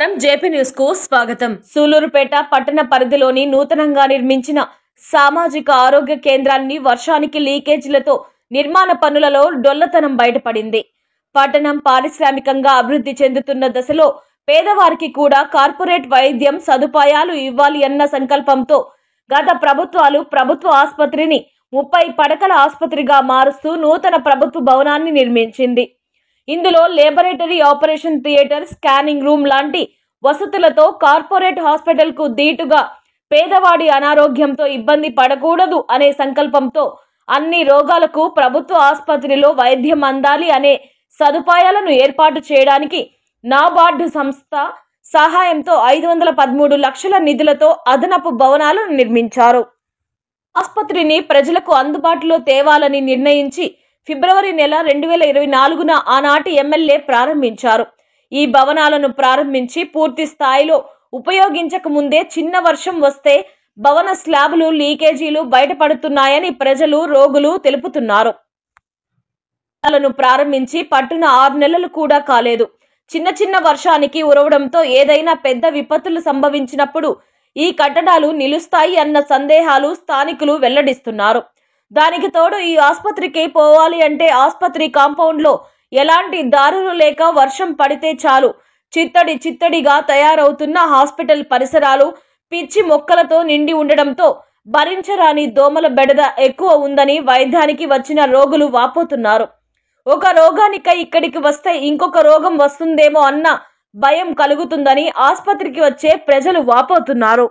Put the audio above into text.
నమస్కారం JP news కు స్వాగతం. సూలూరుపేట పట్టణ పరిధిలోని నూతనంగా నిర్మించిన సామాజిక ఆరోగ్య కేంద్రాన్ని వర్షానికి లీకేజీలతో నిర్మాణ పనులలో డొల్లతనం బయటపడింది. పట్టణం పారిశ్రామికంగా అభివృద్ధి చెందుతున్న దశలో పేదవారికి కూడా కార్పొరేట్ వైద్యం సదుపాయాలు ఇవ్వాలి అన్న సంకల్పంతో గత ప్రభుత్వాలు ప్రభుత్వ ఆసుపత్రిని 30 పడకల ఆసుపత్రిగా మారుస్తూ నూతన ప్రభుత్వ భవనాన్ని నిర్మించింది. ఇందులో laboratory, operation theatre, scanning room లాంటి వసతులతో కార్పొరేట్ హాస్పిటల్ కు దీటుగా పేదవాడి అనారోగ్యంతో ఇబ్బంది పడకూడదు అనే సంకల్పంతో అన్ని రోగాలకు ప్రభుత్వ ఆసుపత్రిలో వైద్యం అందాలి అనే సదుపాయాలను ఏర్పాటు చేయడానికి నాబార్డు సంస్థ సహాయంతో 513 లక్షల నిధులతో అదనపు భవనాలను నిర్మించారు. ఆసుపత్రిని ప్రజలకు అందుబాటులో తేవాలని నిర్ణయించి ఫిబ్రవరి నెల 2024న ఆనాటి ఎమ్మెల్యే ప్రారంభించారు. ఈ భవనాలను ప్రారంభించి పూర్తి స్థాయిలో ఉపయోగించక ముందే చిన్న వర్షం వస్తే భవన స్లాబులు లీకేజీలు బయటపడుతున్నాయని ప్రజలు, రోగులు తెలుపుతున్నారు. ప్రారంభించి పట్టున 6 నెలలు కూడా కాలేదు. చిన్న వర్షానికి ఉరవడంతో ఏదైనా పెద్ద విపత్తులు సంభవించినప్పుడు ఈ కట్టడాలు నిలుస్తాయి అన్న సందేహాలు స్థానికులు వెల్లడిస్తున్నారు. దానికి తోడు ఈ ఆసుపత్రికి పోవాలి అంటే ఆసుపత్రి కాంపౌండ్ లో ఎలాంటి దారులు లేక వర్షం పడితే చాలు చిత్తడిగా తయారవుతున్న హాస్పిటల్ పరిసరాలు పిచ్చి మొక్కలతో నిండి ఉండడంతో భరించరాని దోమల బెడద ఎక్కువ ఉందని వైద్యానికి వచ్చిన రోగులు వాపోతున్నారు. ఒక రోగానికై ఇక్కడికి వస్తే ఇంకొక రోగం వస్తుందేమో అన్న భయం కలుగుతుందని ఆసుపత్రికి వచ్చే ప్రజలు వాపోతున్నారు.